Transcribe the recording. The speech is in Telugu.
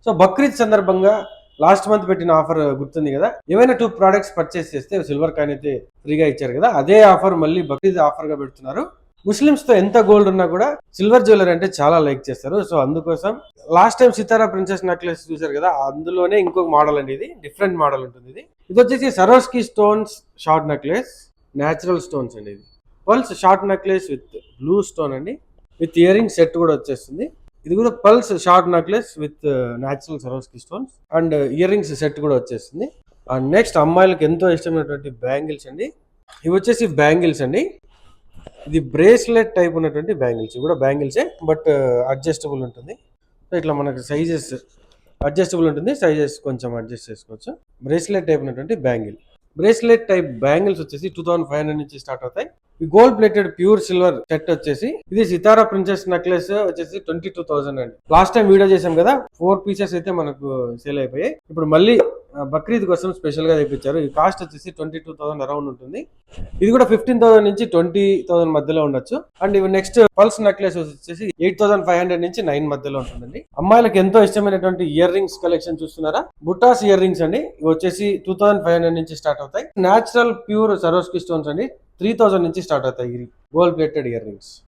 సో బక్రీద్ సందర్భంగా లాస్ట్ మంత్ పెట్టిన ఆఫర్ గుర్తుంది కదా, ఏవైనా 2 ప్రోడక్ట్స్ పర్చేస్ చేస్తే సిల్వర్ కాయిన్ అయితే ఫ్రీగా ఇచ్చారు కదా, అదే ఆఫర్ మళ్ళీ బక్రీద్ ఆఫర్ గా పెడుతున్నారు. ముస్లిమ్స్ తో ఎంత గోల్డ్ ఉన్నా కూడా సిల్వర్ జ్యువెలరీ అంటే చాలా లైక్ చేస్తారు. సో అందుకోసం లాస్ట్ టైం సితారా ప్రిన్సెస్ నెక్లెస్ చూసారు కదా, అందులోనే ఇంకొక మోడల్ అండి, ఇది డిఫరెంట్ మోడల్ ఉంటుంది. ఇది వచ్చేసి సరోస్కి stones short necklace, natural stones అండి. ఇది pulse short necklace with blue stone అండి, విత్ ఇయర్ రింగ్ సెట్ కూడా వచ్చేస్తుంది. ఇది కూడా pulse short necklace with natural సరోస్కి stones and ear rings set కూడా వచ్చేస్తుంది. అండ్ నెక్స్ట్ అమ్మాయిలకు ఎంతో ఇష్టమైనటువంటి బ్యాంగిల్స్ అండి. ఇవి వచ్చేసి బ్యాంగిల్స్ అండి, ఇది బ్రేస్లెట్ టైప్ ఉన్నటువంటి బ్యాంగిల్స్, కూడా బ్యాంగిల్సే బట్ అడ్జస్టబుల్ ఉంటుంది. సో ఇట్లా మనకు సైజెస్ అడ్జస్టబుల్ ఉంటుంది, సైజెస్ కొంచెం అడ్జస్ట్ చేసుకోవచ్చు. బ్రేస్లెట్ టైప్ ఉన్నటువంటి బ్యాంగిల్, బ్రేస్లెట్ టైప్ బ్యాంగిల్స్ వచ్చేసి 2500 నుంచి స్టార్ట్ అవుతాయి. ఈ gold plated pure silver set వచ్చేసి ఇది సితారా ప్రిన్సెస్ నెక్లెస్ వచ్చేసి 22,000 అండి. లాస్ట్ టైం వీడియో చేసాం కదా, 4 పీసెస్ అయితే మనకు సేల్ అయిపోయాయి. ఇప్పుడు మళ్ళీ బక్రీద్ కోసం స్పెషల్ గా తెప్పించారు. ఈ కాస్ట్ వచ్చేసి 22,000 అరౌండ్ ఉంటుంది. ఇది కూడా 15,000 నుంచి 20,000 మధ్యలో ఉండొచ్చు. అండ్ ఇవి నెక్స్ట్ పల్స్ నెక్లెస్ వచ్చేసి 8,500 నుంచి 9 మధ్యలో ఉంటుందండి. అమ్మాయిలకు ఎంతో ఇష్టమైనటువంటి ఇయర్ రింగ్స్ కలెక్షన్ చూస్తున్నారా, బుటాస్ ఇయర్ రింగ్స్ అండి. ఇవి వచ్చేసి 2,500 నుంచి స్టార్ట్ అవుతాయి. న్యాచురల్ ప్యూర్ సరోస్కి స్టోన్స్ అండి, 3,000 నుంచి స్టార్ట్ అవుతాయి ఈ గోల్డ్ ప్లేటెడ్ ఇయర్ రింగ్స్.